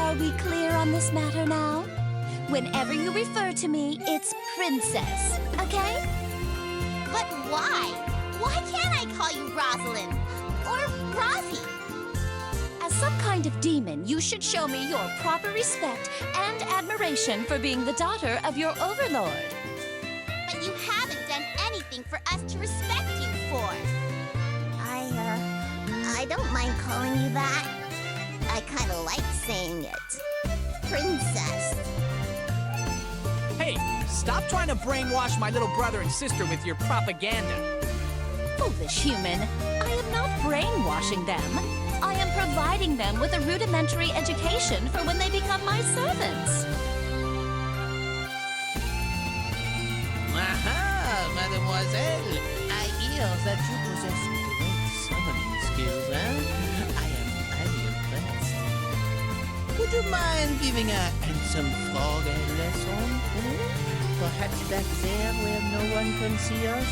Are we clear on this matter now? Whenever you refer to me, it's Princess, okay? But why? Why can't I call you Rosalind? Or Rosie? As some kind of demon, you should show me your proper respect and admiration for being the daughter of your overlord. But you haven't done anything for us to respect you for. I don't mind calling you that. I kind of like saying it. Princess. Hey, stop trying to brainwash my little brother and sister with your propaganda. Foolish human, I am not brainwashing them. I am providing them with a rudimentary education for when they become my servants. Aha, mademoiselle. I hear that you possess great summoning skills, huh? I am highly impressed. Would you mind giving a handsome frog a lesson? Perhaps back there where no one can see us,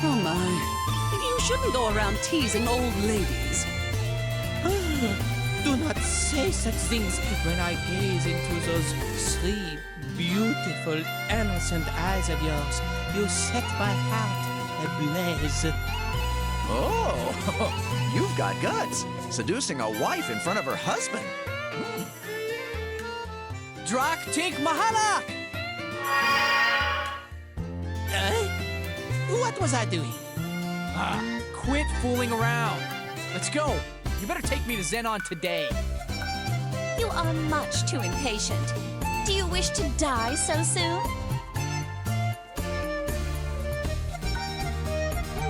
Oh my. You shouldn't go around teasing old ladies. Do not say such things when I gaze into those 3 beautiful, innocent eyes of yours. You set my heart ablaze. Oh, you've got guts. Seducing a wife in front of her husband. Drak Tink Mahalak! What was I doing? Quit fooling around. Let's go. You better take me to Zenon today. You are much too impatient. Do you wish to die so soon?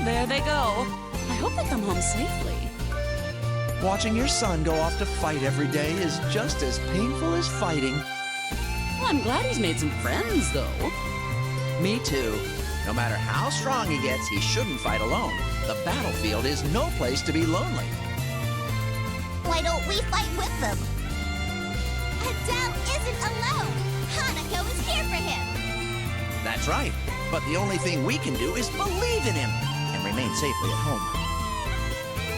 There they go. I hope they come home safely. Watching your son go off to fight every day is just as painful as fighting. Well, I'm glad he's made some friends, though. Me too. No matter how strong he gets, he shouldn't fight alone. The battlefield is no place to be lonely. Why don't we fight with them? Adele isn't alone. Hanako is here for him. That's right. But the only thing we can do is believe in him and remain safely at home.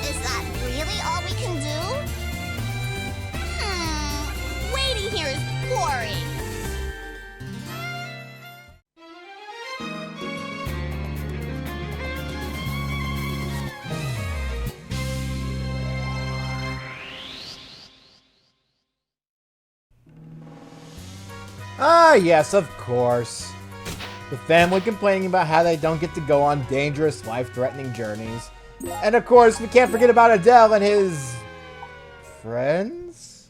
Is that really all we can do? Waiting here is boring. Ah, yes, of course. The family complaining about how they don't get to go on dangerous, life-threatening journeys. And of course, we can't forget about Adele and his... friends?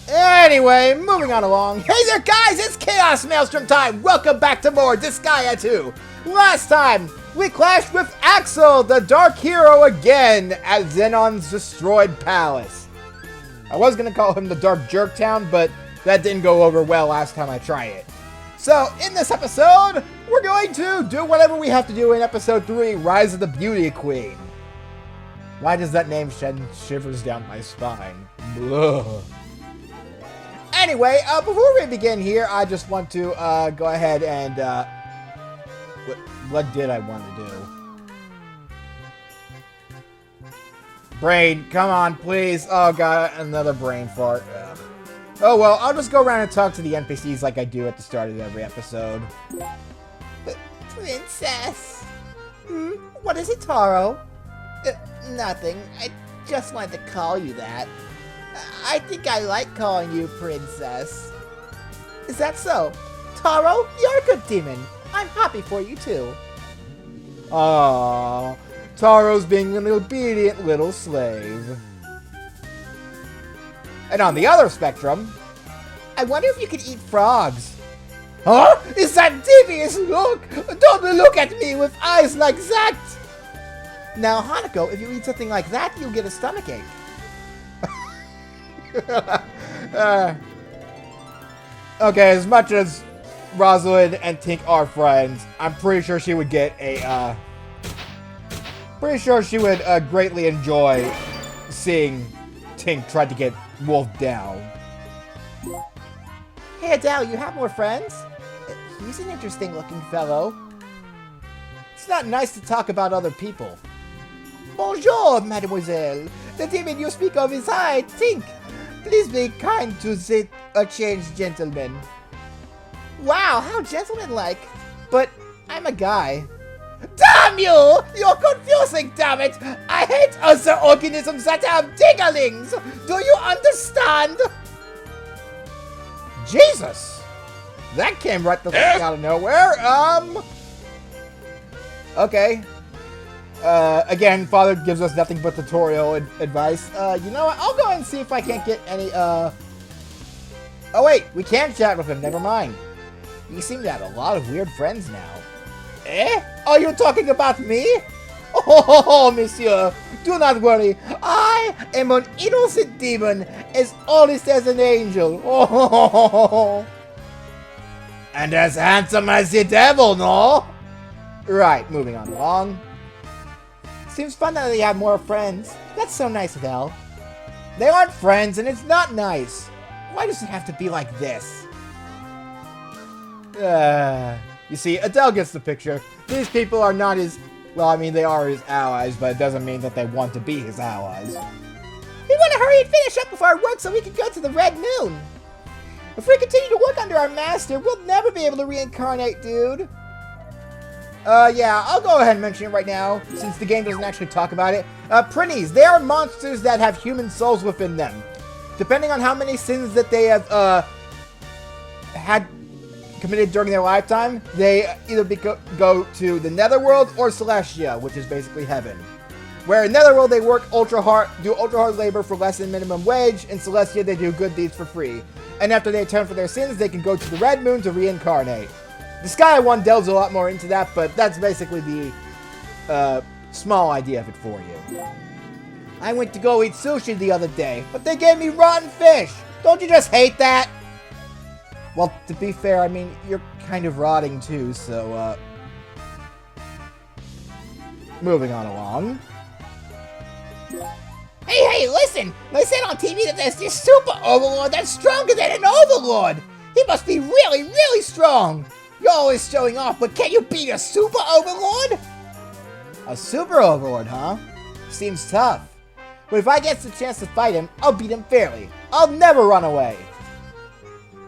Anyway, moving on along. Hey there, guys! It's ChaosMaelstrom time! Welcome back to more Disgaea 2! Last time, we clashed with Axel, the Dark Hero, again at Zenon's destroyed palace. I was gonna call him the Dark Jerktown, but that didn't go over well last time I tried it. So, in this episode, we're going to do whatever we have to do in episode 3, Rise of the Beauty Queen. Why does that name send shivers down my spine? Ugh. Anyway, before we begin here, I just want to go ahead and... What did I want to do? Brain, come on, please. Oh god, another brain fart. Ugh. Oh well, I'll just go around and talk to the NPCs like I do at the start of every episode. Princess. What is it, Taro? Nothing. I just wanted to call you that. I think I like calling you Princess. Is that so? Taro, you're a good demon. I'm happy for you too. Aww. Taro's being an obedient little slave. And on the other spectrum, I wonder if you could eat frogs. Huh? Is that devious look? Don't look at me with eyes like that! Now, Hanako, if you eat something like that, you'll get a stomachache. Okay, as much as Rosalind and Tink are friends, I'm pretty sure she would get a, pretty sure she would greatly enjoy seeing Tink try to get wolfed down. Hey Adele, you have more friends? He's an interesting looking fellow. It's not nice to talk about other people. Bonjour, mademoiselle. The demon you speak of is I, Tink. Please be kind to the changed gentleman. Wow, how gentlemanlike. But I'm a guy. Damn you! You're confusing, damn it! I hate other organisms that have dinglings! Do you understand? Jesus! That came right the fuck out of nowhere. Okay. Again, Father gives us nothing but tutorial advice. You know what? I'll go and see if I can't get any, Oh wait, we can't chat with him, never mind. You seem to have a lot of weird friends now. Eh? Are you talking about me? Oh, monsieur, do not worry. I am an innocent demon, as honest as an angel. Oh, and as handsome as the devil, no? Right, moving on along. Seems fun that they have more friends. That's so nice of Elle. They aren't friends, and it's not nice. Why does it have to be like this? You see, Adele gets the picture. These people are not his... Well, I mean, they are his allies, but it doesn't mean that they want to be his allies. We want to hurry and finish up with our work so we can go to the Red Moon. If we continue to work under our master, we'll never be able to reincarnate, dude. Yeah, I'll go ahead and mention it right now, since the game doesn't actually talk about it. Prinnies, they are monsters that have human souls within them. Depending on how many sins that they have, had committed during their lifetime, they either go to the Netherworld or Celestia, which is basically heaven. Where in Netherworld they work ultra hard labor for less than minimum wage, in Celestia they do good deeds for free. And after they atone for their sins, they can go to the Red Moon to reincarnate. Disgaea 1 delves a lot more into that, but that's basically the small idea of it for you. I went to go eat sushi the other day, but they gave me rotten fish! Don't you just hate that? Well, to be fair, I mean, you're kind of rotting too, so, moving on along. Hey, listen! They said on TV that there's this super overlord that's stronger than an overlord! He must be really, really strong! You're always showing off, but can you beat a super overlord? A super overlord, huh? Seems tough. But if I get the chance to fight him, I'll beat him fairly. I'll never run away.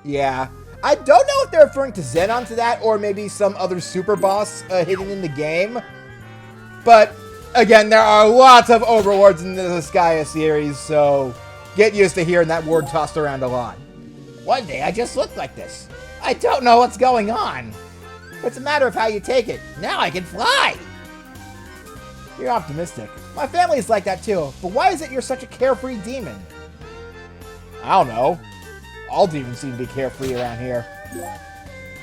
Yeah, I don't know if they're referring to Xenon to that, or maybe some other super boss hidden in the game. But, again, there are lots of overlords in the Disgaea series, so get used to hearing that word tossed around a lot. One day I just looked like this. I don't know what's going on. It's a matter of how you take it. Now I can fly! You're optimistic. My family's like that too, but why is it you're such a carefree demon? I don't know. All demons seem to be carefree around here.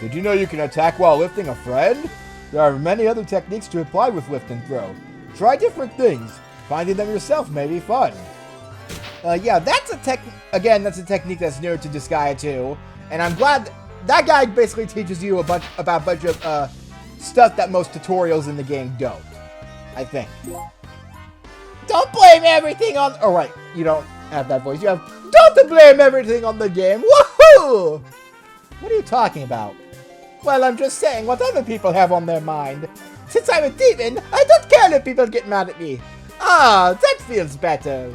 Did you know you can attack while lifting a friend? There are many other techniques to apply with lift and throw. Try different things. Finding them yourself may be fun. Yeah, that's a that's a technique that's new to Disgaea 2, and I'm glad that guy basically teaches you about a bunch of stuff that most tutorials in the game don't. I think. Don't blame everything on... Oh, right. You don't have that voice. You have... Don't blame everything on the game. Woohoo! What are you talking about? Well, I'm just saying what other people have on their mind. Since I'm a demon, I don't care if people get mad at me. Ah, that feels better.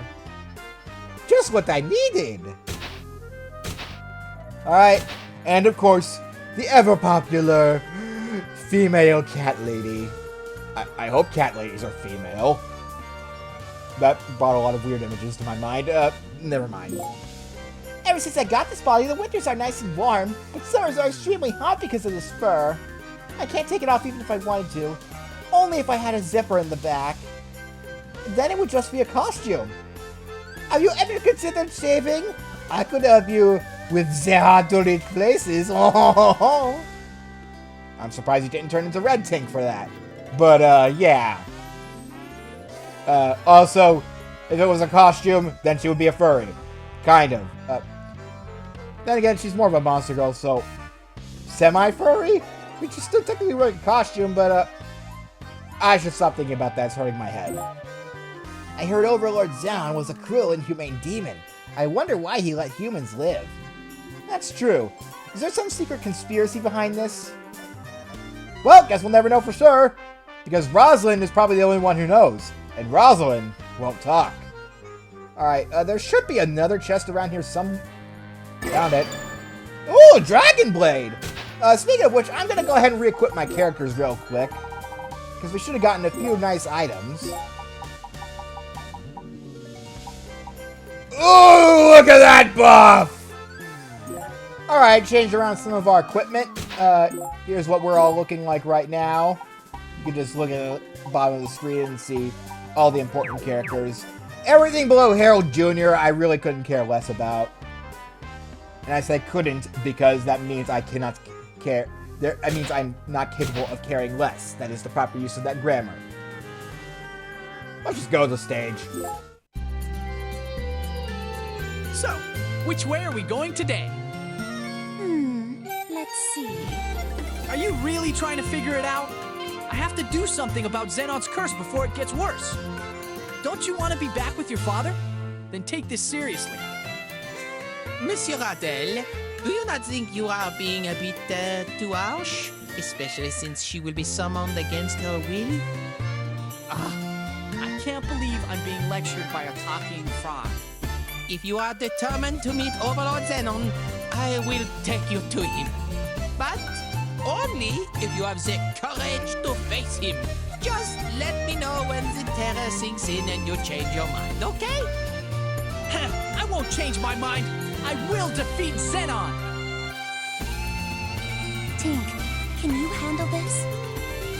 Just what I needed. Alright. And, of course, the ever-popular female cat lady. I hope cat ladies are female. That brought a lot of weird images to my mind. Never mind. Ever since I got this body, the winters are nice and warm, but summers are extremely hot because of this fur. I can't take it off even if I wanted to. Only if I had a zipper in the back. Then it would just be a costume. Have you ever considered shaving? I could help you with the hard-to-reach places. Oh. I'm surprised you didn't turn into Red Tink for that. But, yeah. Also, if it was a costume, then she would be a furry. Kind of. Then again, she's more of a monster girl, so... Semi-furry? I mean, she's still technically wearing a costume, but, I should stop thinking about that. It's hurting my head. I heard Overlord Zan was a cruel, inhumane demon. I wonder why he let humans live. That's true. Is there some secret conspiracy behind this? Well, guess we'll never know for sure. Because Rosalind is probably the only one who knows. And Rosalind won't talk. Alright, there should be another chest around here some... Found it. Ooh, Dragon Blade! Speaking of which, I'm gonna go ahead and re-equip my characters real quick. Because we should have gotten a few nice items. Ooh, look at that buff! Alright, changed around some of our equipment. Here's what we're all looking like right now. You can just look at the bottom of the screen and see all the important characters. Everything below Harold Jr. I really couldn't care less about. And I say couldn't because that means I cannot care. That means I'm not capable of caring less. That is the proper use of that grammar. Let's just go to the stage. So, which way are we going today? Let's see. Are you really trying to figure it out? I have to do something about Xenon's curse before it gets worse. Don't you want to be back with your father? Then take this seriously. Monsieur Adel, do you not think you are being a bit too harsh? Especially since she will be summoned against her will? I can't believe I'm being lectured by a talking frog. If you are determined to meet Overlord Xenon, I will take you to him. But only if you have the courage to face him. Just let me know when the terror sinks in and you change your mind, okay? I won't change my mind. I will defeat Xenon. Tink, can you handle this?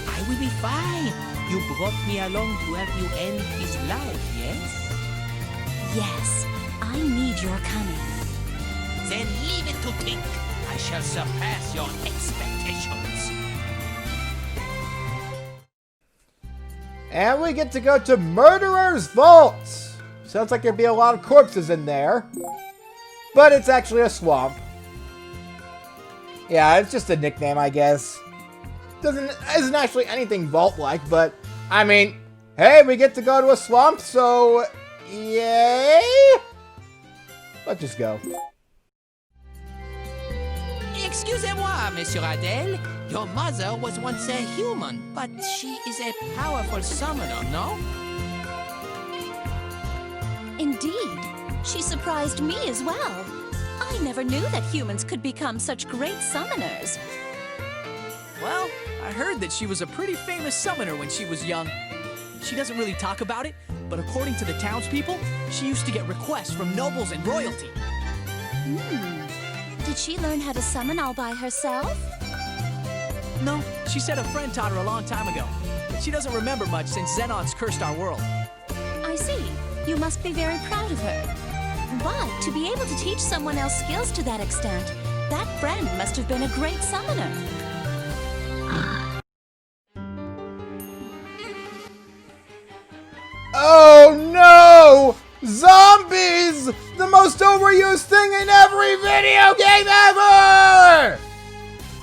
I will be fine. You brought me along to help you end his life, yes? Yes, I need your coming. Then leave it to Tink. I shall surpass your expectations. And we get to go to Murderer's Vault. Sounds like there'd be a lot of corpses in there. But it's actually a swamp. Yeah, it's just a nickname, I guess. Isn't actually anything vault-like, but, I mean, hey, we get to go to a swamp, so, yay! Let's just go. Excusez-moi, Monsieur Adel. Your mother was once a human, but she is a powerful summoner, no? Indeed. She surprised me as well. I never knew that humans could become such great summoners. Well, I heard that she was a pretty famous summoner when she was young. She doesn't really talk about it, but according to the townspeople, she used to get requests from nobles and royalty. Did she learn how to summon all by herself? No, she said a friend taught her a long time ago. But she doesn't remember much since Xenon's cursed our world. I see. You must be very proud of her. But to be able to teach someone else skills to that extent, that friend must have been a great summoner. Oh no! Zombies! The most overused thing in every video game ever!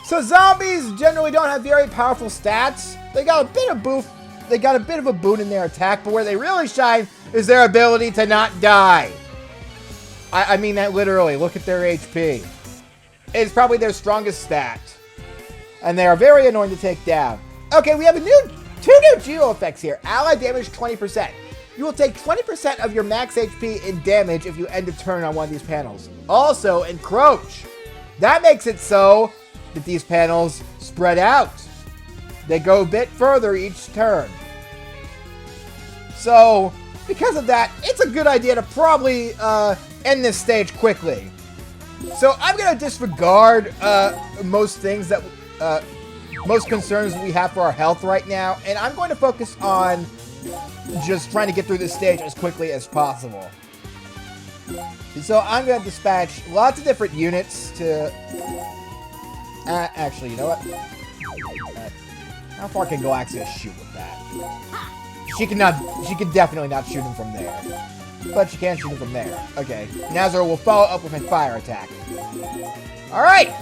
So zombies generally don't have very powerful stats. They got a bit of a boon in their attack, but where they really shine is their ability to not die. I mean that literally. Look at their HP. It's probably their strongest stat. And they are very annoying to take down. Okay, we have two new geo effects here. Ally damage 20%. You will take 20% of your max HP in damage if you end a turn on one of these panels. Also, encroach. That makes it so that these panels spread out. They go a bit further each turn. So, because of that, it's a good idea to probably end this stage quickly. So I'm going to disregard most things that, most concerns we have for our health right now, and I'm going to focus on just trying to get through this stage as quickly as possible. So I'm going to dispatch lots of different units to... actually, you know what? How far can Galaxia shoot with that? She can definitely not shoot him from there. But she can shoot him from there. Okay. Nazar will follow up with a fire attack. Alright!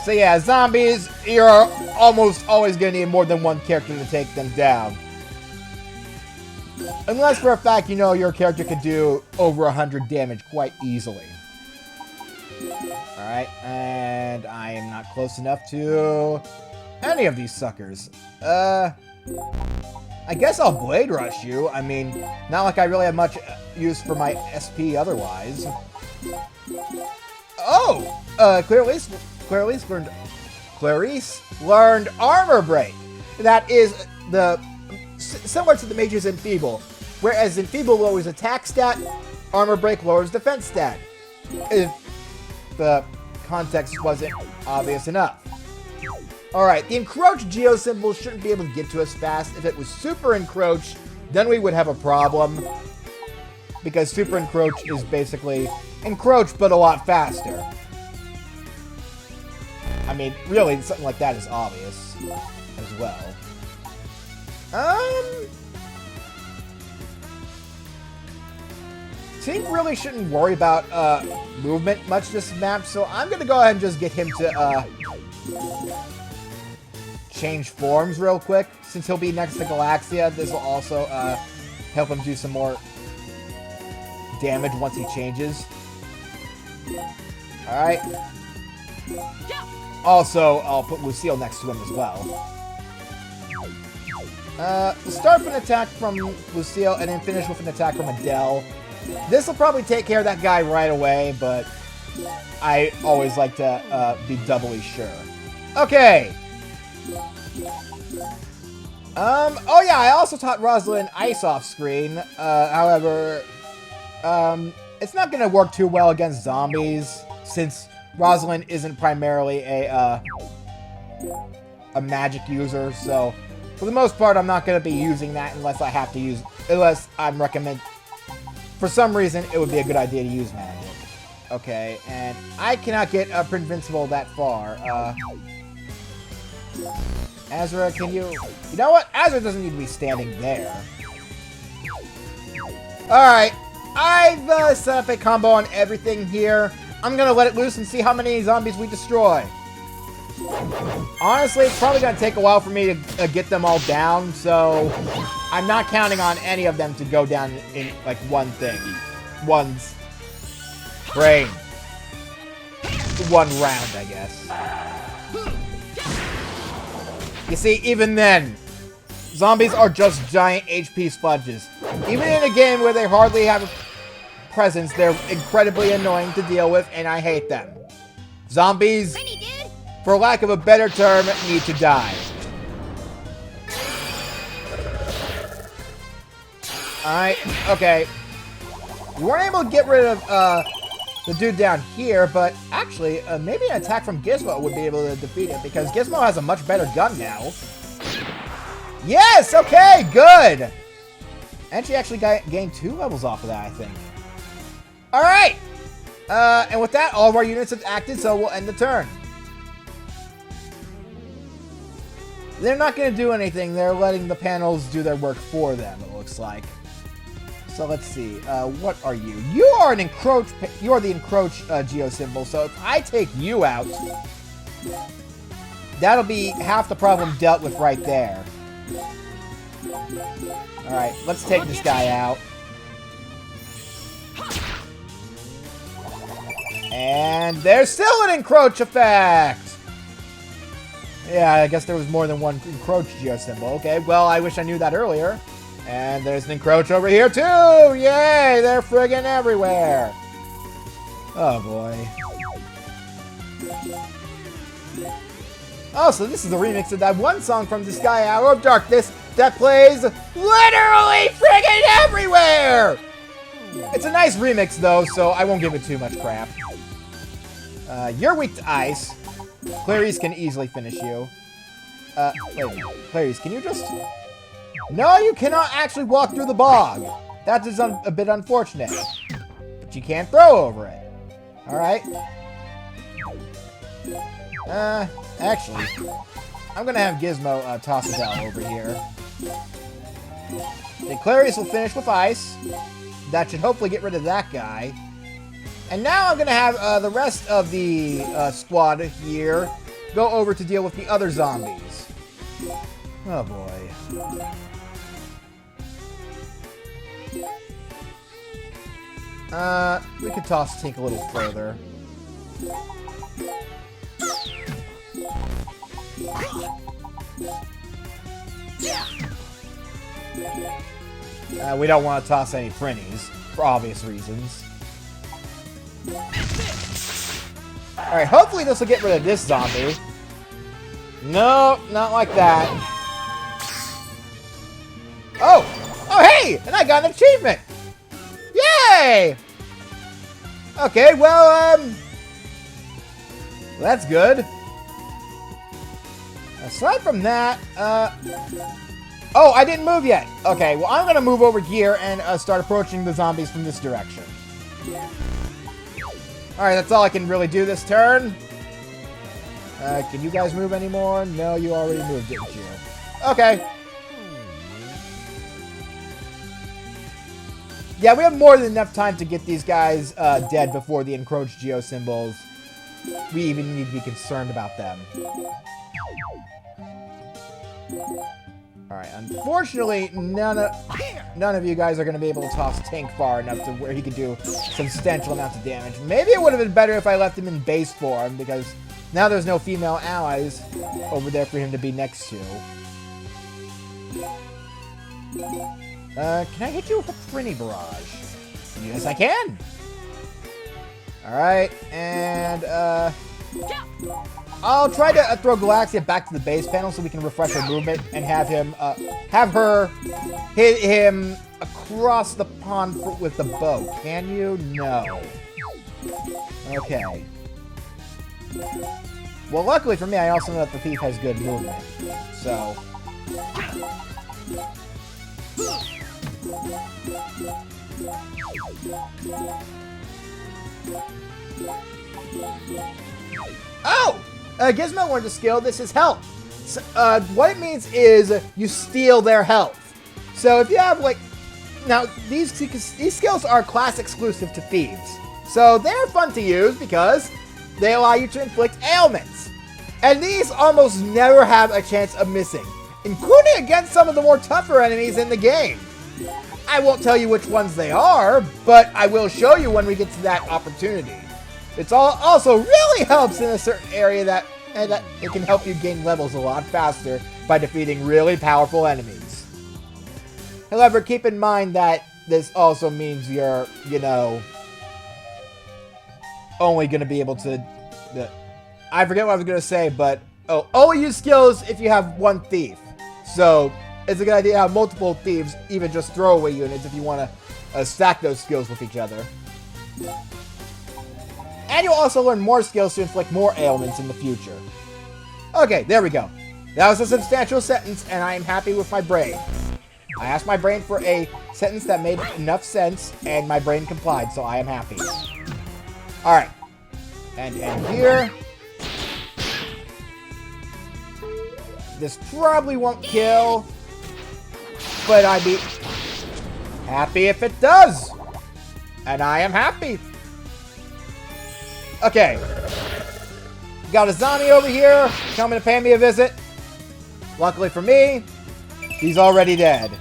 So yeah, zombies, you're almost always going to need more than one character to take them down. Unless for a fact you know your character can do over 100 damage quite easily. Alright, and I am not close enough to any of these suckers. I guess I'll Blade Rush you. I mean, not like I really have much use for my SP otherwise. Oh! Clarice learned Armor Break. That is similar to the Mage's Enfeeble. Whereas Enfeeble lowers attack stat, Armor Break lowers defense stat. If the context wasn't obvious enough. Alright, the Encroach Geo symbol shouldn't be able to get to us fast. If it was Super Encroach, then we would have a problem. Because Super Encroach is basically Encroach, but a lot faster. I mean, really, something like that is obvious as well. Team really shouldn't worry about movement much this map, so I'm gonna go ahead and just get him to change forms real quick. Since he'll be next to Galaxia, this will also help him do some more damage once he changes. Alright. Also, I'll put Lucille next to him as well. We'll start with an attack from Lucille and then finish with an attack from Adele. This will probably take care of that guy right away, but I always like to be doubly sure. Okay. Oh yeah, I also taught Rosalind Ice off screen. However, it's not gonna work too well against zombies, since Rosalind isn't primarily a magic user, so for the most part, I'm not gonna be using that unless I have to use, unless I'm recommend. For some reason, it would be a good idea to use magic. Okay, and I cannot get Invincible that far. Azra, can you... You know what? Azra doesn't need to be standing there. Alright, I've set up a combo on everything here. I'm gonna let it loose and see how many zombies we destroy. Honestly, it's probably gonna take a while for me to get them all down, so I'm not counting on any of them to go down in, like, one thing. One's brain. One round, I guess. You see, even then, zombies are just giant HP sponges. Even in a game where they hardly have a presence, they're incredibly annoying to deal with, and I hate them. Zombies, for lack of a better term, need to die. Alright, okay. We weren't able to get rid of the dude down here, but actually, maybe an attack from Gizmo would be able to defeat it, because Gizmo has a much better gun now. Yes! Okay, good! And she actually gained 2 levels off of that, I think. Alright! And with that, all of our units have acted, so we'll end the turn. They're not going to do anything. They're letting the panels do their work for them, it looks like. So let's see. What are you? You are an encroach. You are the encroach geo symbol. So if I take you out, that'll be half the problem dealt with right there. All right, let's take this guy out. And there's still an encroach effect. Yeah, I guess there was more than one encroach geo symbol. Okay, well, I wish I knew that earlier. And there's an encroach over here, too! Yay! They're friggin' everywhere! Oh, boy. Oh, so this is the remix of that one song from Disgaea, Hour of Darkness, that plays literally friggin' everywhere! It's a nice remix, though, so I won't give it too much crap. You're weak to ice. Clarice can easily finish you. Wait a minute. Clarice, can you just... No, you cannot actually walk through the bog. That is a bit unfortunate. But you can't throw over it. Alright. Actually, I'm gonna have Gizmo toss Adele over here. The Clarice will finish with ice. That should hopefully get rid of that guy. And now I'm gonna have the rest of the squad here go over to deal with the other zombies. Oh boy. We could toss Tink a little further. We don't want to toss any printies, for obvious reasons. Alright, hopefully this will get rid of this zombie. No, not like that. Oh! Oh, hey! And I got an achievement! Yay! Okay, well, that's good. Aside from that, oh, I didn't move yet. Okay, well, I'm gonna move over here and start approaching the zombies from this direction. Alright, that's all I can really do this turn. Can you guys move anymore? No, you already moved, didn't you? Okay. Yeah, we have more than enough time to get these guys dead before the encroached geo symbols. We even need to be concerned about them. Alright, unfortunately, none of you guys are going to be able to toss Tank far enough to where he could do substantial amounts of damage. Maybe it would have been better if I left him in base form, because now there's no female allies over there for him to be next to. Can I hit you with a Prinny Barrage? Yes, I can! Alright, and, I'll try to throw Galaxia back to the base panel so we can refresh her movement and have him, have her hit him across the pond with the bow. Can you? No. Okay. Well, luckily for me, I also know that the thief has good movement. So. Oh! Gizmo learned a skill. This is health. So, what it means is you steal their health. So if you have, like... Now, these skills are class exclusive to thieves. So they're fun to use because they allow you to inflict ailments. And these almost never have a chance of missing, including against some of the more tougher enemies in the game. I won't tell you which ones they are, but I will show you when we get to that opportunity. It's also really helps in a certain area that it can help you gain levels a lot faster by defeating really powerful enemies. However, keep in mind that this also means you're, you know, only going to be able to... I forget what I was going to say, but... Oh, only use skills if you have one thief. So, it's a good idea to have multiple thieves, even just throwaway units, if you want to stack those skills with each other. And you'll also learn more skills to inflict more ailments in the future. Okay, there we go. That was a substantial sentence, and I am happy with my brain. I asked my brain for a sentence that made enough sense, and my brain complied, so I am happy. Alright. And here. This probably won't kill, but I'd be happy if it does. And I am happy. Okay. Got a zombie over here coming to pay me a visit. Luckily for me, he's already dead.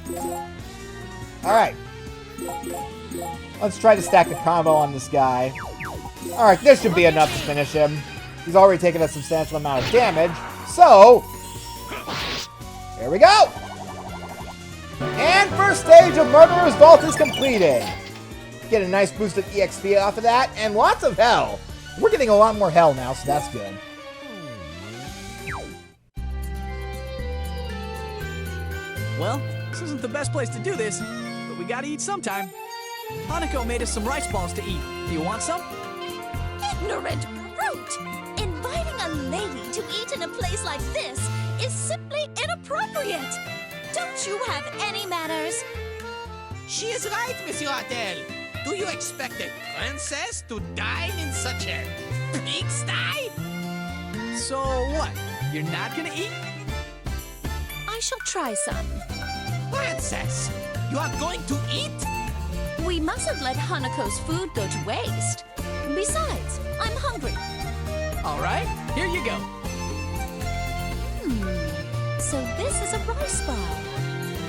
Alright. Let's try to stack the combo on this guy. Alright, this should be enough to finish him. He's already taken a substantial amount of damage. So, here we go! And first stage of Murderer's Vault is completed. Get a nice boost of EXP off of that, and lots of hell. We're getting a lot more hell now, so that's good. Well, this isn't the best place to do this, but we gotta eat sometime. Hanako made us some rice balls to eat. Do you want some? Ignorant brute! Inviting a lady to eat in a place like this is simply inappropriate. Don't you have any manners? She is right, Monsieur Adele. Do you expect a princess to dine in such a pigsty? So what? You're not gonna eat? I shall try some. Princess, you are going to eat? We mustn't let Hanako's food go to waste. Besides, I'm hungry. All right, here you go. So this is a rice ball.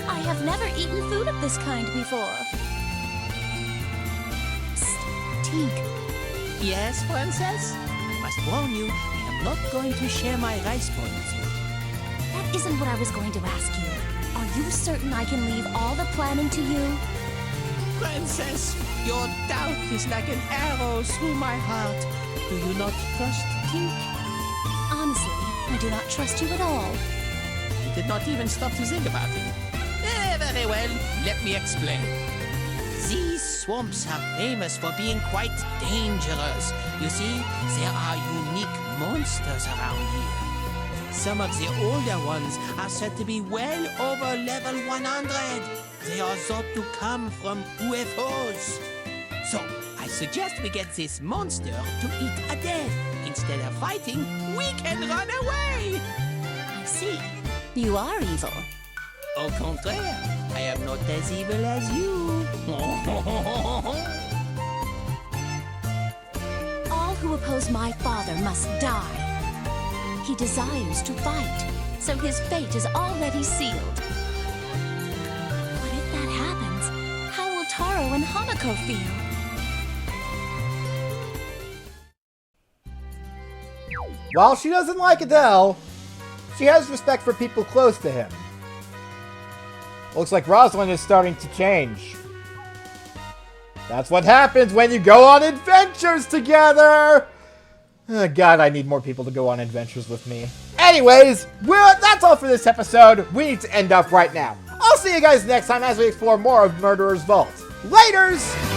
I have never eaten food of this kind before. Psst, Tink. Yes, Princess? I must warn you, I am not going to share my rice ball with you. That isn't what I was going to ask you. Are you certain I can leave all the planning to you? Princess, your doubt is like an arrow through my heart. Do you not trust Tink? Honestly, I do not trust you at all. I did not even stop to think about it. Very well, let me explain. These swamps are famous for being quite dangerous. You see, there are unique monsters around here. Some of the older ones are said to be well over level 100. They are thought to come from UFOs. So, I suggest we get this monster to eat a dead. Instead of fighting, we can run away. I see. You are evil. Au contraire, I am not as evil as you. All who oppose my father must die. He desires to fight, so his fate is already sealed. But if that happens, how will Taro and Hanako feel? While she doesn't like Adele, she has respect for people close to him. Looks like Rosalind is starting to change. That's what happens when you go on adventures together! Oh, God, I need more people to go on adventures with me. Anyways, well, that's all for this episode. We need to end up right now. I'll see you guys next time as we explore more of Murderer's Vault. Laters!